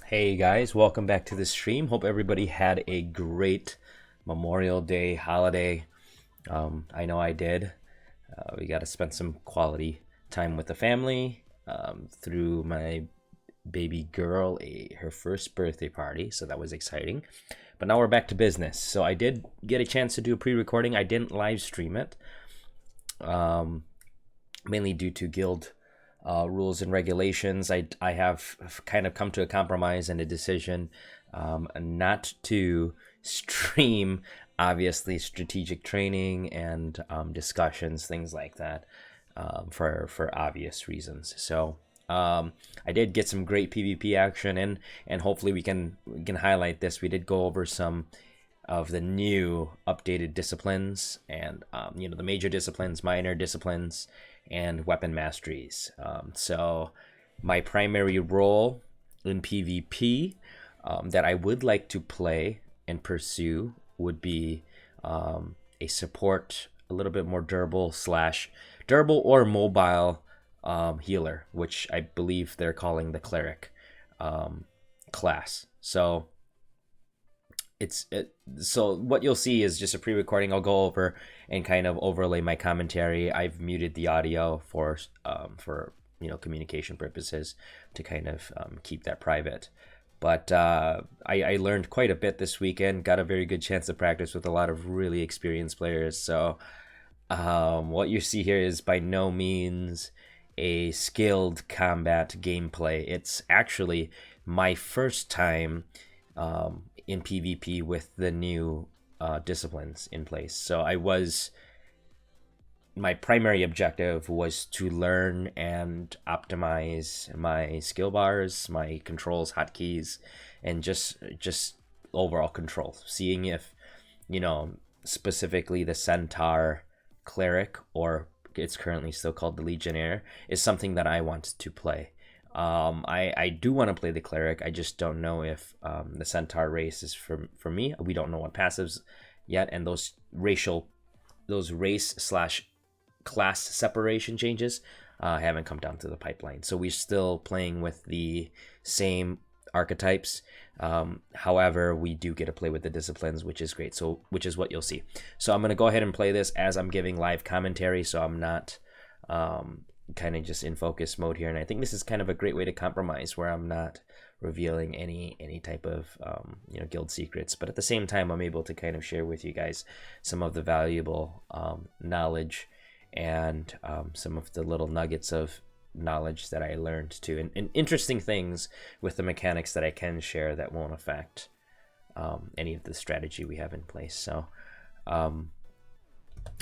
Hey guys, welcome back to the stream. Hope everybody had a great Memorial Day holiday. I know I did. We got to spend some quality time with the family. Through my baby girl her first birthday party, so that was exciting. But now we're back to business. So I did get a chance to do a pre-recording. I didn't live stream it, mainly due to guild rules and regulations. I have kind of come to a compromise and a decision not to stream, obviously, strategic training and discussions, things like that, for obvious reasons. So I did get some great PvP action, and hopefully we can highlight this. We did go over some of the new updated disciplines and the major disciplines, minor disciplines, and weapon masteries. So my primary role in PvP that I would like to play and pursue would be a support, a little bit more durable or mobile healer, which I believe they're calling the cleric class. So what you'll see is just a pre-recording. I'll go over and kind of overlay my commentary. I've muted the audio for communication purposes to kind of keep that private. But I learned quite a bit this weekend. Got a very good chance to practice with a lot of really experienced players. So what you see here is by no means a skilled combat gameplay. It's actually my first time in PvP with the new disciplines in place. So my primary objective was to learn and optimize my skill bars, my controls, hotkeys, and just overall control. Seeing if, specifically the Centaur Cleric, or it's currently still called the Legionnaire, is something that I want to play. I do want to play the cleric. I just don't know if the centaur race is for me. We don't know what passives yet, and those race slash class separation changes haven't come down to the pipeline. So we're still playing with the same archetypes. However, we do get to play with the disciplines, which is great. So which is what you'll see. So I'm gonna go ahead and play this as I'm giving live commentary. So I'm not kind of just in focus mode here, and I think this is kind of a great way to compromise where I'm not revealing any type of guild secrets, but at the same time I'm able to kind of share with you guys some of the valuable knowledge and some of the little nuggets of knowledge that I learned too, and interesting things with the mechanics that I can share that won't affect any of the strategy we have in place. So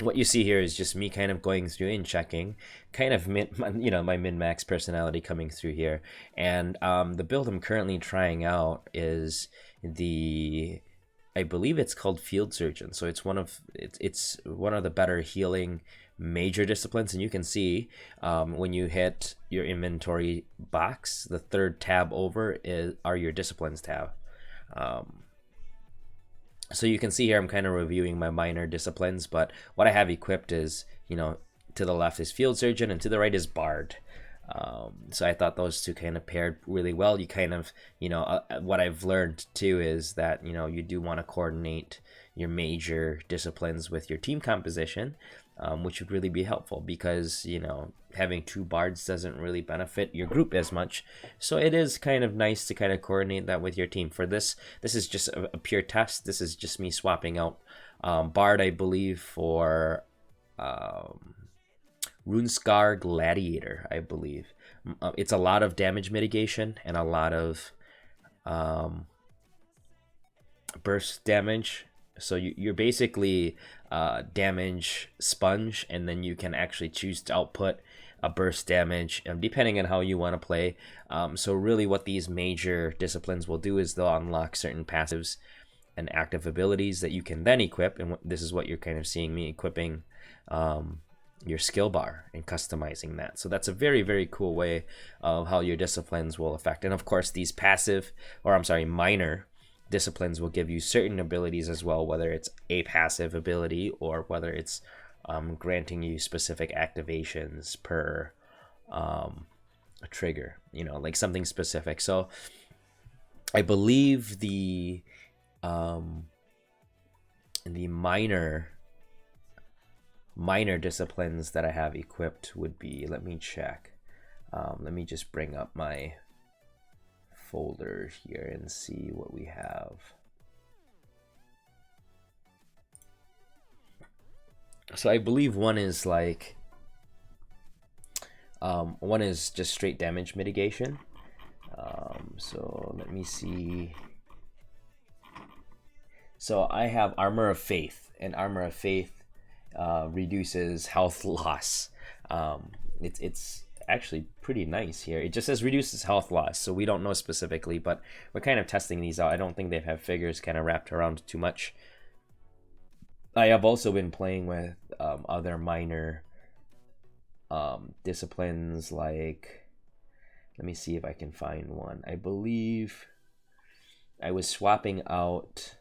what you see here is just me kind of going through and checking, kind of my min-max personality coming through here. And the build I'm currently trying out is I believe it's called Field Surgeon. So it's one of the better healing major disciplines. And you can see when you hit your inventory box, the third tab over are your disciplines tab. So you can see here I'm kind of reviewing my minor disciplines, but what I have equipped is, to the left is Field Surgeon and to the right is Bard. So I thought those two kind of paired really well. You kind of, what I've learned too is that, you do want to coordinate your major disciplines with your team composition, which would really be helpful because, having two bards doesn't really benefit your group as much. So it is kind of nice to kind of coordinate that with your team. For this is just a pure test. This is just me swapping out bard, I believe, for Runescar Gladiator, I believe. It's a lot of damage mitigation and a lot of burst damage. So you're basically damage sponge, and then you can actually choose to output a burst damage depending on how you want to play. So really what these major disciplines will do is they'll unlock certain passives and active abilities that you can then equip, and this is what you're kind of seeing me equipping your skill bar and customizing that. So that's a very, very cool way of how your disciplines will affect. And of course these minor disciplines will give you certain abilities as well, whether it's a passive ability or whether it's granting you specific activations per a trigger, like something specific. So I believe the minor disciplines that I have equipped would be, let me check. Let me just bring up my folder here and see what we have. So I believe one is like one is just straight damage mitigation. So let me see. So I have Armor of Faith, and Armor of Faith reduces health loss. It's actually pretty nice here. It just says reduces health loss, so we don't know specifically, but we're kind of testing these out. I don't think they have figures kind of wrapped around too much. I have also been playing with other minor disciplines, like, let me see if I can find one. I believe I was swapping out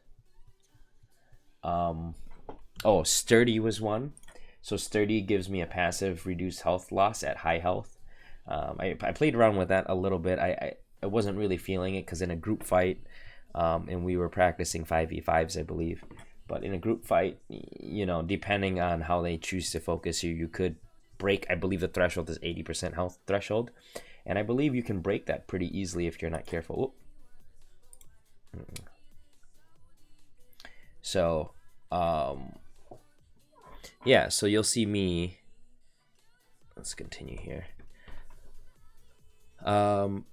Sturdy was one. So Sturdy gives me a passive reduced health loss at high health. I played around with that a little bit. I wasn't really feeling it because in a group fight, and we were practicing 5v5s, I believe. But in a group fight, you know, depending on how they choose to focus you, you could break, I believe the threshold is 80% health threshold. And I believe you can break that pretty easily if you're not careful. So, yeah, so you'll see me. Let's continue here. So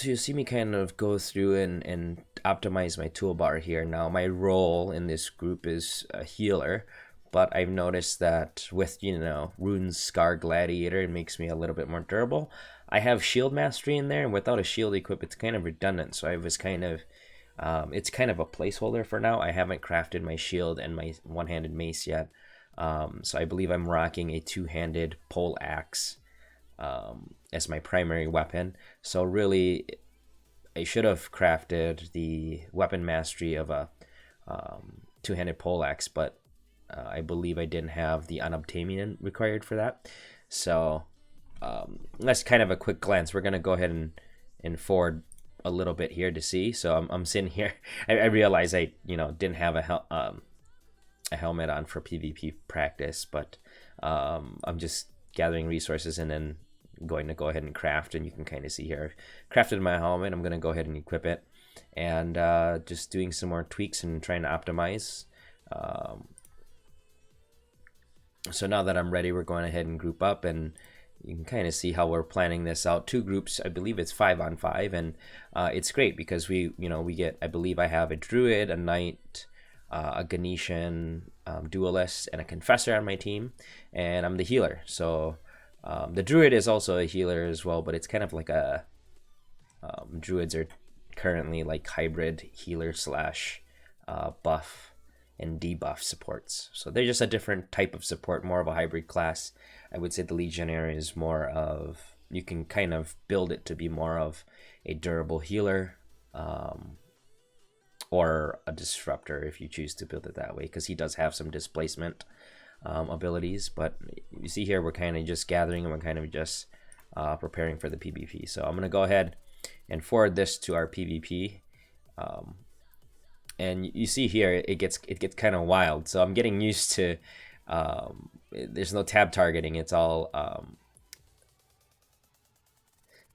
you'll see me kind of go through and optimize my toolbar here. Now, my role in this group is a healer, but I've noticed that with, you know, Rune's Scar Gladiator, it makes me a little bit more durable. I have Shield Mastery in there, and without a shield equip, it's kind of redundant. So I was kind of, it's kind of a placeholder for now. I haven't crafted my shield and my one-handed mace yet. So I believe I'm rocking a two-handed pole axe as my primary weapon. So really, I should have crafted the weapon mastery of a two-handed pole axe, but I believe I didn't have the unobtainium required for that. So that's kind of a quick glance. We're gonna go ahead and forward a little bit here to see. So I'm sitting here. I realize I didn't have a helmet on for PvP practice, but I'm just gathering resources and then going to go ahead and craft. And you can kind of see here, I've crafted my helmet. I'm going to go ahead and equip it, and just doing some more tweaks and trying to optimize. So now that I'm ready, we're going ahead and group up, and you can kind of see how we're planning this out. 2 groups, I believe it's 5-on-5, and it's great because we get, I believe I have a Druid, a Knight, a Ganetian duelist, and a Confessor on my team, and I'm the healer. So the Druid is also a healer as well, but it's kind of like a Druids are currently like hybrid healer slash buff and debuff supports. So they're just a different type of support, more of a hybrid class. I would say the Legionnaire is more of, you can kind of build it to be more of a durable healer, or a disruptor if you choose to build it that way, because he does have some displacement abilities. But you see here, we're kind of just gathering, and we're kind of just preparing for the PvP. So I'm going to go ahead and forward this to our PvP. And you see here, it gets kind of wild. So I'm getting used to, there's no tab targeting. It's all,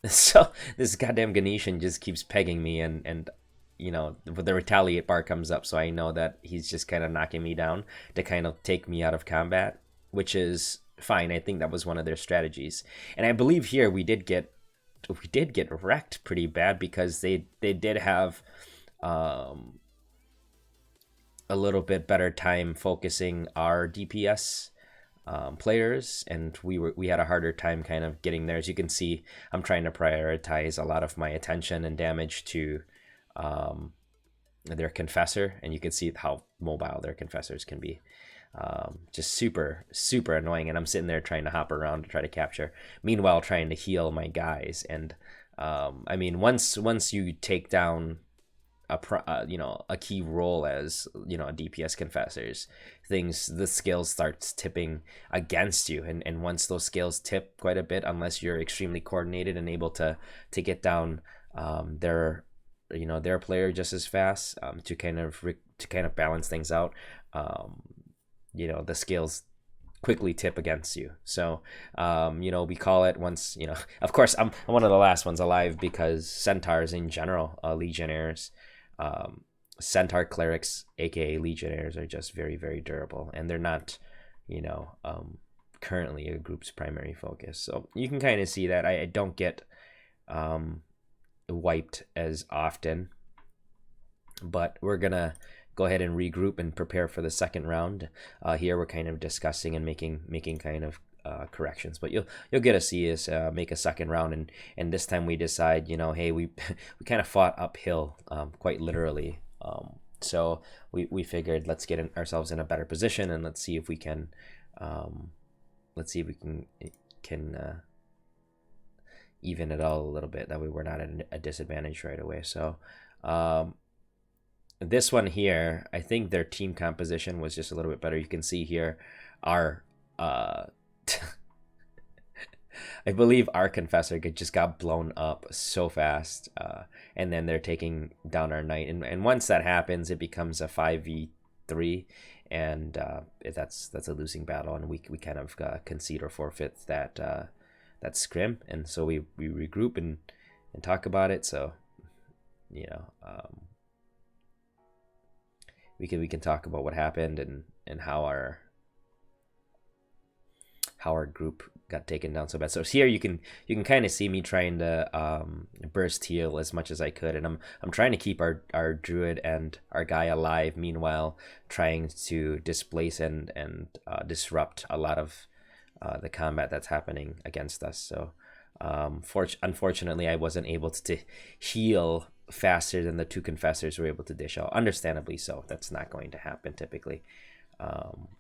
so this goddamn Ganetian just keeps pegging me, and you know, the retaliate bar comes up, so I know that he's just kind of knocking me down to kind of take me out of combat, which is fine. I think that was one of their strategies. And I believe here we did get wrecked pretty bad, because they did have a little bit better time focusing our DPS players, and we had a harder time kind of getting there. As you can see, I'm trying to prioritize a lot of my attention and damage to their Confessor, and you can see how mobile their Confessors can be. Just super annoying, and I'm sitting there trying to hop around to try to capture, meanwhile trying to heal my guys. And I mean, once you take down a key role as a DPS Confessors, the scales starts tipping against you, and once those scales tip quite a bit, unless you're extremely coordinated and able to get down their their player just as fast, to kind of balance things out. The scales quickly tip against you. So we call it once, of course I'm one of the last ones alive, because centaurs in general, legionnaires, centaur clerics, aka legionnaires, are just very, very durable, and they're not currently a group's primary focus. So you can kind of see that I don't get wiped as often, but we're gonna go ahead and regroup and prepare for the second round. Here we're kind of discussing and making kind of corrections, but you'll get to see us make a second round, and this time we decide, hey, we kind of fought uphill, quite literally. So we figured, let's get ourselves in a better position, and let's see if we can even it all a little bit. That way we're not at a disadvantage right away. So this one here, I think their team composition was just a little bit better. You can see here our I believe our confessor just got blown up so fast, and then they're taking down our knight, and once that happens, it becomes a 5v3, and that's a losing battle, and we kind of concede or forfeit that scrim, and so we regroup and talk about it. So we can talk about what happened and how our group got taken down so bad. So here you can kind of see me trying to burst heal as much as I could, and I'm trying to keep our druid and our guy alive, meanwhile trying to displace and disrupt a lot of the combat that's happening against us. So unfortunately I wasn't able to heal faster than the two confessors were able to dish out. Understandably so. That's not going to happen typically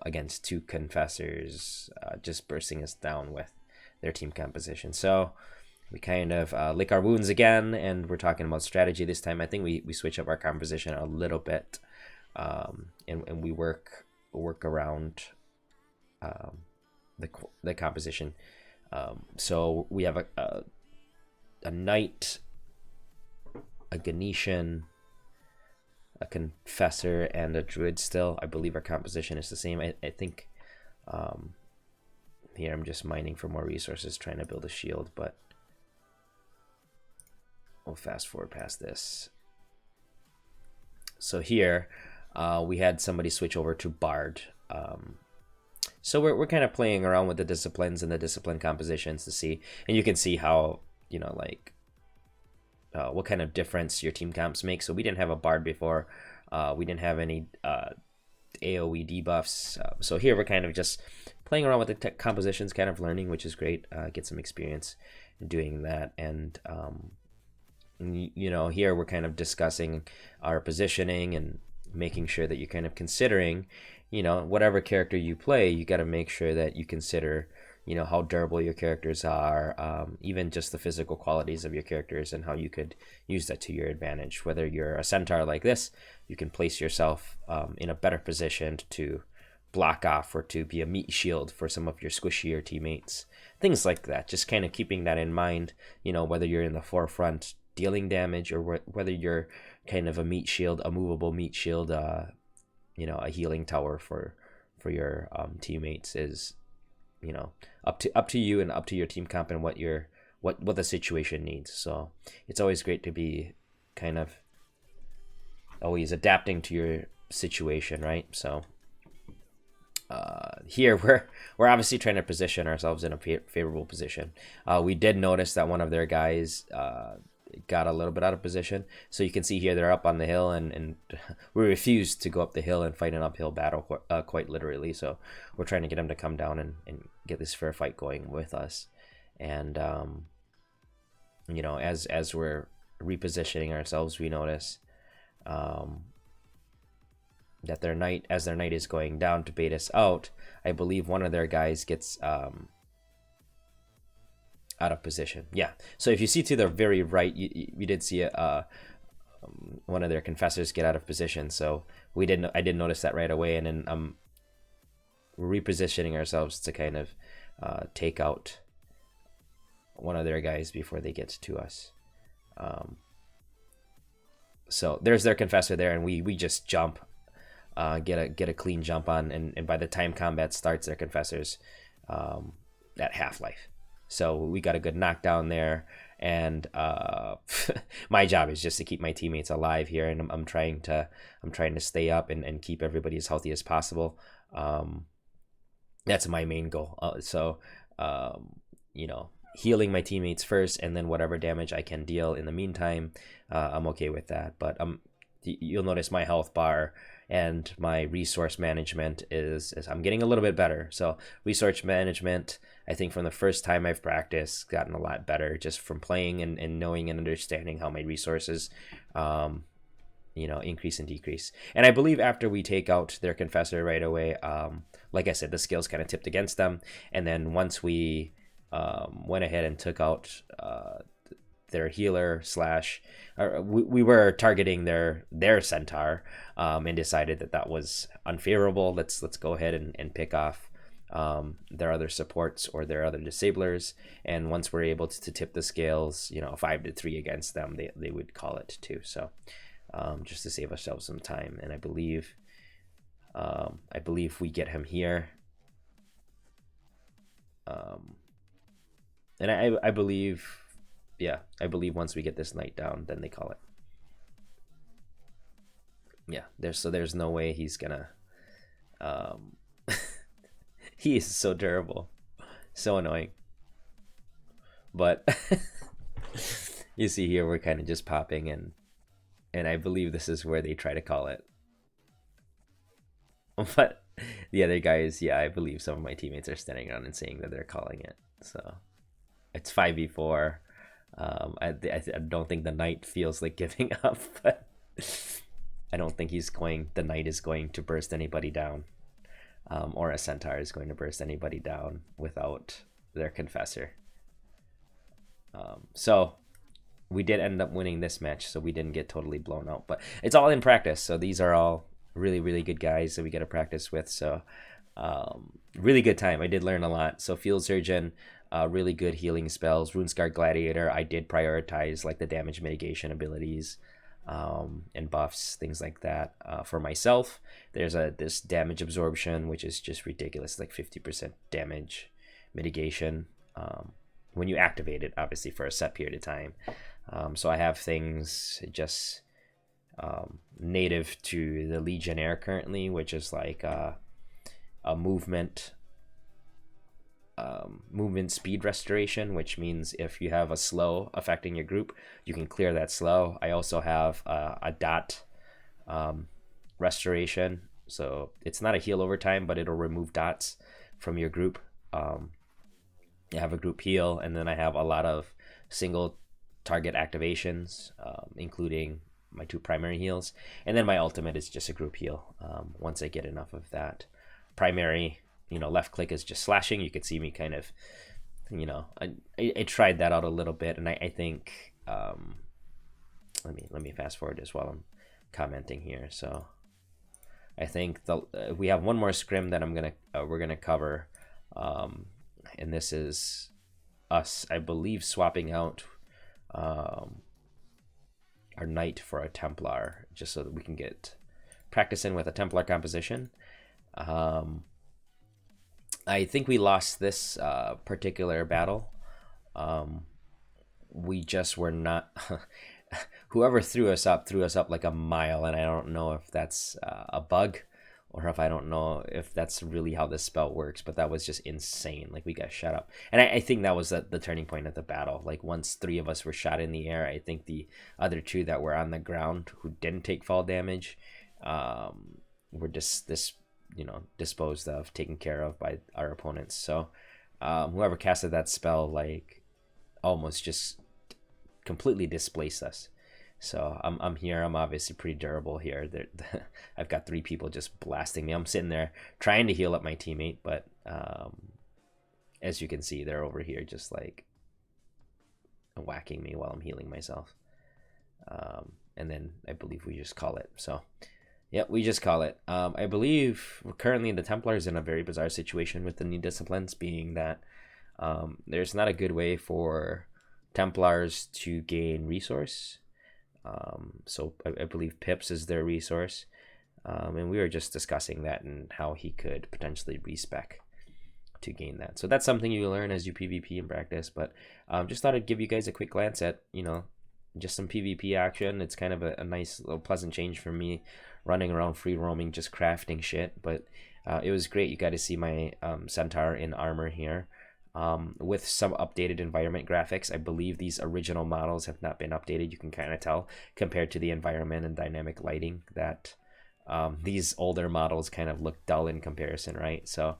against two confessors just bursting us down with their team composition. So we kind of lick our wounds again, and we're talking about strategy this time. I think we switch up our composition a little bit, and we work around the composition. So we have a knight, a Ganetian, a confessor, and a druid still. I believe our composition is the same. I think here I'm just mining for more resources, trying to build a shield, but we'll fast forward past this. So here we had somebody switch over to bard. So we're kind of playing around with the disciplines and the discipline compositions to see, and you can see how what kind of difference your team comps make. So we didn't have a bard before. We didn't have any AoE debuffs. So here we're kind of just playing around with the compositions, kind of learning, which is great. Get some experience doing that. And, here we're kind of discussing our positioning and making sure that you're kind of considering, whatever character you play, you got to make sure that you consider how durable your characters are, even just the physical qualities of your characters, and how you could use that to your advantage. Whether you're a centaur like this, you can place yourself in a better position to block off or to be a meat shield for some of your squishier teammates. Things like that, just kind of keeping that in mind, whether you're in the forefront dealing damage, or whether you're kind of a meat shield, a movable meat shield, a healing tower for your teammates is up to you and up to your team comp and what the situation needs. So it's always great to be kind of always adapting to your situation, right? So here we're obviously trying to position ourselves in a favorable position. We did notice that one of their guys got a little bit out of position, so you can see here they're up on the hill, and we refused to go up the hill and fight an uphill battle, quite literally. So we're trying to get them to come down and get this fair fight going with us. And as we're repositioning ourselves, we notice that their knight is going down to bait us out. I believe one of their guys gets out of position. Yeah. So if you see to the very right, you did see one of their confessors get out of position. So I didn't notice that right away, and then we're repositioning ourselves to kind of take out one of their guys before they get to us. So there's their Confessor there, and we just jump, get a clean jump on, and by the time combat starts, their Confessor's at half-life. So we got a good knockdown there, and my job is just to keep my teammates alive here, and I'm trying to stay up and keep everybody as healthy as possible. That's my main goal. You know, healing my teammates first, and then whatever damage I can deal in the meantime, I'm okay with that. But you'll notice my health bar and my resource management is I'm getting a little bit better. So resource management, I think from the first time I've practiced, gotten a lot better just from playing and knowing and understanding how my resources, you know, increase and decrease. And I believe after we take out their Confessor right away, like I said, the skills kind of tipped against them. And then once we went ahead and took out their healer we were targeting their Centaur, and decided that was unfavorable. Let's go ahead and pick off their other supports or their other disablers. And once we're able to tip the scales, you know, 5-3 against them, they would call it too. So just to save ourselves some time. And I believe we get him here. And I believe once we get this knight down, then they call it. Yeah, there's no way he's gonna. He is so terrible, so annoying. But you see here, we're kind of just popping, and I believe this is where they try to call it. But the other guys, yeah, I believe some of my teammates are standing around and saying that they're calling it. So it's 5v4. I don't think the knight feels like giving up, but I don't think the knight is going to burst anybody down, or a Centaur is going to burst anybody down without their Confessor. So we did end up winning this match, so we didn't get totally blown out, but it's all in practice. So these are all really, really good guys that we get to practice with. So really good time. I did learn a lot. So Field Surgeon, really good healing spells. Runescarred Gladiator, I did prioritize like the damage mitigation abilities, and buffs, things like that. For myself, there's this damage absorption, which is just ridiculous, like 50% damage mitigation when you activate it, obviously for a set period of time. So I have things just native to the Legionnaire currently, which is like a movement speed restoration, which means if you have a slow affecting your group, you can clear that slow. I also have a dot restoration, so it's not a heal over time, but it'll remove dots from your group. I have a group heal, and then I have a lot of single target activations, including my 2 primary heals, and then my ultimate is just a group heal. Once I get enough of that primary, you know, left click is just slashing. You could see me kind of, you know, I tried that out a little bit, and I think let me fast forward this while I'm commenting here. So I think we have one more scrim that we're gonna cover, and this is us, I believe, swapping out our knight for a Templar, just so that we can get practice in with a Templar composition. I think we lost this particular battle. We just were not. Whoever threw us up like a mile, and I don't know if that's a bug, or if I don't know if that's really how this spell works. But that was just insane. Like, we got shot up, and I think that was the turning point of the battle. Like, once 3 of us were shot in the air, I think the other 2 that were on the ground who didn't take fall damage, were just disposed of, taken care of by our opponents. So whoever casted that spell, like, almost just completely displaced us. So I'm here. I'm obviously pretty durable here. I've got 3 people just blasting me. I'm sitting there trying to heal up my teammate, but as you can see, they're over here just like whacking me while I'm healing myself. And then I believe we just call it. So yeah, we just call it. I believe currently the Templar is in a very bizarre situation with the new disciplines, being that there's not a good way for Templars to gain resource. So I believe Pips is their resource. And we were just discussing that and how he could potentially respec to gain that. So that's something you learn as you PvP and practice. But just thought I'd give you guys a quick glance at, just some PvP action. It's kind of a nice little pleasant change for me, running around free roaming, just crafting shit. But it was great. You got to see my Centaur in armor here. With some updated environment graphics. I believe these original models have not been updated. You can kind of tell compared to the environment and dynamic lighting that these older models kind of look dull in comparison, right? So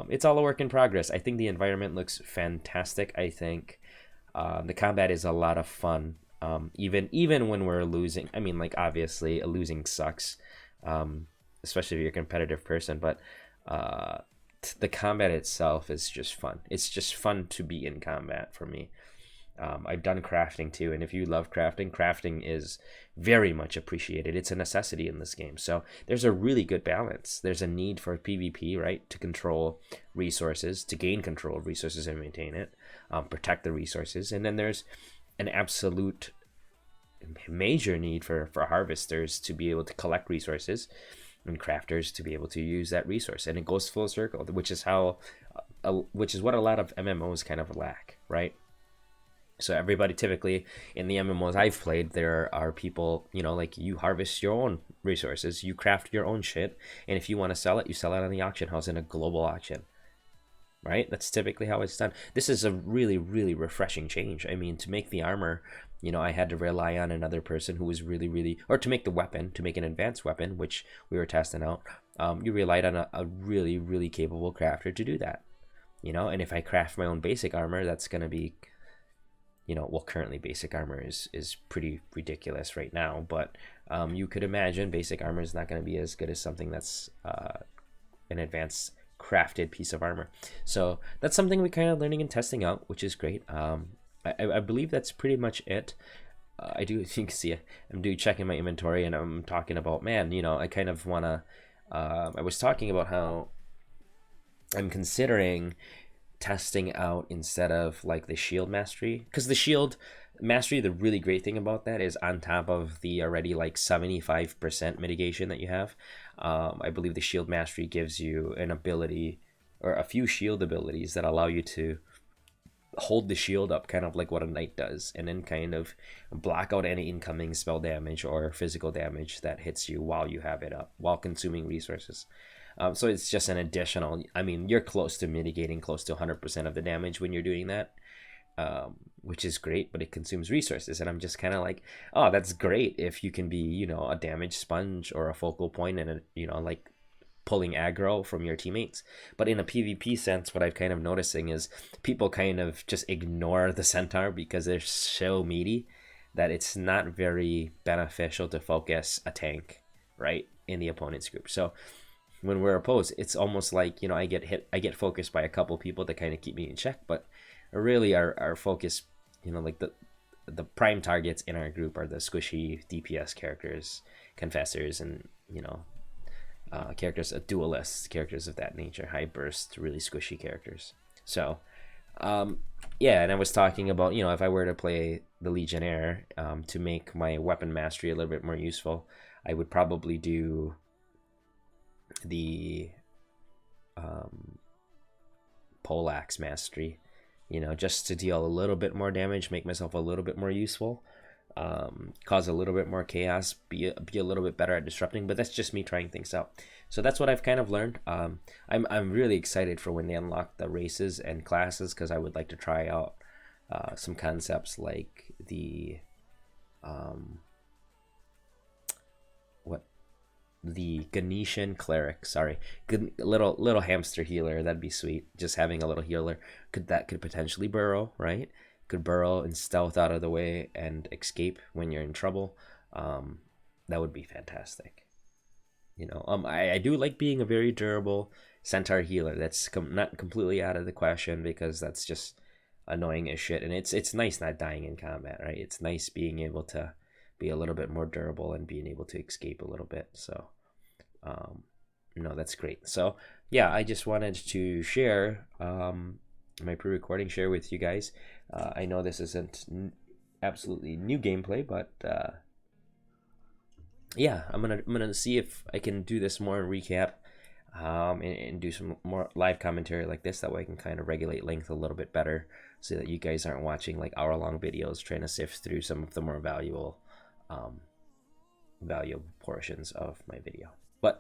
it's all a work in progress. I think the environment looks fantastic. I think the combat is a lot of fun. Even when we're losing, I mean, like, obviously losing sucks, especially if you're a competitive person, but the combat itself is just fun. It's just fun to be in combat for me. I've done crafting too, and if you love crafting, crafting is very much appreciated. It's a necessity in this game. So there's a really good balance. There's a need for PvP, right, to control resources, to gain control of resources and maintain it, protect the resources, and then there's an absolute major need for harvesters to be able to collect resources and crafters to be able to use that resource. And it goes full circle, which is what a lot of MMOs kind of lack, right? So everybody, typically in the MMOs I've played, there are people, like, you harvest your own resources, you craft your own shit, and if you want to sell it, you sell it on the auction house in a global auction, right? That's typically how it's done. This is a really, really refreshing change. I mean, to make the armor, I had to rely on another person who was really, really, or to make the weapon, to make an advanced weapon, which we were testing out, you relied on a really, really capable crafter to do that, and if I craft my own basic armor, that's going to be, currently basic armor is pretty ridiculous right now, but you could imagine basic armor is not going to be as good as something that's an advanced crafted piece of armor. So that's something we're kind of learning and testing out, which is great. I believe that's pretty much it. I do think, I'm checking my inventory and I'm talking about, man, I kind of want to, I was talking about how I'm considering testing out instead of like the shield mastery, because the shield mastery, the really great thing about that is on top of the already like 75% mitigation that you have, I believe the shield mastery gives you an ability or a few shield abilities that allow you to hold the shield up, kind of like what a knight does, and then kind of block out any incoming spell damage or physical damage that hits you while you have it up, while consuming resources. So it's just an additional, I mean, you're close to mitigating close to 100% of the damage when you're doing that, which is great, but it consumes resources. And I'm just kind of like, oh, that's great if you can be, a damage sponge or a focal point and, like pulling aggro from your teammates. But in a PvP sense, what I've kind of noticing is people kind of just ignore the Centaur because they're so meaty that it's not very beneficial to focus a tank, right, in the opponent's group. So when we're opposed, it's almost like, I get focused by a couple people that kind of keep me in check, but really our focus, like the prime targets in our group are the squishy DPS characters, confessors, and characters, duelists, characters of that nature, high burst, really squishy characters. So yeah, and I was talking about, if I were to play the Legionnaire, to make my weapon mastery a little bit more useful, I would probably do the poleaxe mastery, just to deal a little bit more damage, make myself a little bit more useful, cause a little bit more chaos, be a little bit better at disrupting. But that's just me trying things out. So that's what I've kind of learned. I'm really excited for when they unlock the races and classes, because I would like to try out some concepts like the the Ganetian Cleric, good little hamster healer. That'd be sweet. Just having a little healer could potentially burrow, right? Could burrow and stealth out of the way and escape when you're in trouble. That would be fantastic. I do like being a very durable Centaur healer. That's not completely out of the question, because that's just annoying as shit. And it's nice not dying in combat, right? It's nice being able to be a little bit more durable and being able to escape a little bit. So no, that's great. So yeah, I just wanted to share my pre-recording, share with you guys. I know this isn't absolutely new gameplay, but yeah, I'm gonna see if I can do this more and recap, and do some more live commentary like this. That way I can kind of regulate length a little bit better, so that you guys aren't watching like hour-long videos trying to sift through some of the more valuable portions of my video. But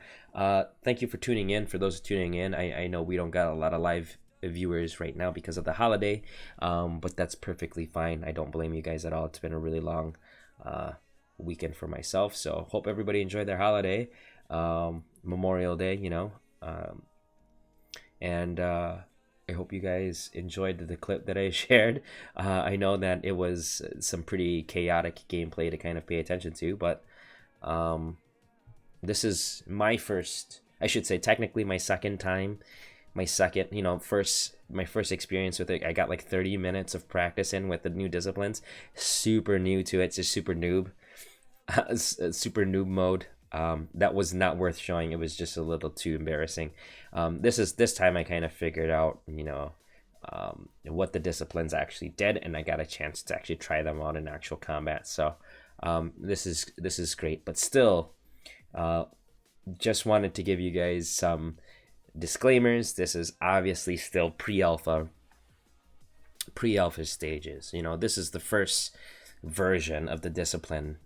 thank you for tuning in. For those tuning in, I know we don't got a lot of live viewers right now because of the holiday, but that's perfectly fine. I don't blame you guys at all. It's been a really long weekend for myself, so hope everybody enjoyed their holiday, Memorial Day, and I hope you guys enjoyed the clip that I shared. I know that it was some pretty chaotic gameplay to kind of pay attention to, but this is my first, I should say technically my second time, my first experience with it. I got like 30 minutes of practice in with the new disciplines. Super new to it, just super noob. Super noob mode. That was not worth showing. It was just a little too embarrassing. This time I kind of figured out, what the disciplines actually did, and I got a chance to actually try them out in actual combat. So this is great, but still, just wanted to give you guys some disclaimers. This is obviously still pre-alpha stages. This is the first version of the discipline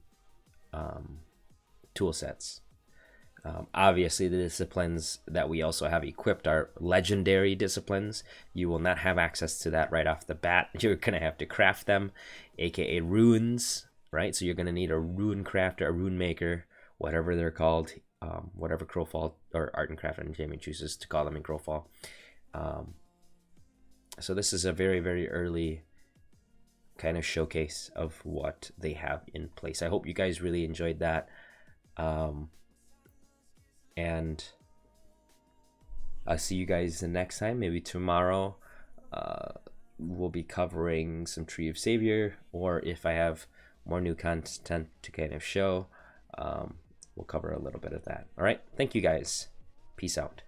tool sets. Obviously, the disciplines that we also have equipped are legendary disciplines. You will not have access to that right off the bat. You're going to have to craft them, aka runes, right? So you're going to need a rune crafter, a rune maker, whatever they're called, whatever Crowfall or Art and Craft Entertainment chooses to call them in Crowfall. So this is a very, very early kind of showcase of what they have in place. I hope you guys really enjoyed that. And I'll see you guys the next time. Maybe tomorrow we'll be covering some Tree of Savior, or if I have more new content to kind of show, we'll cover a little bit of that. All right, thank you guys. Peace out.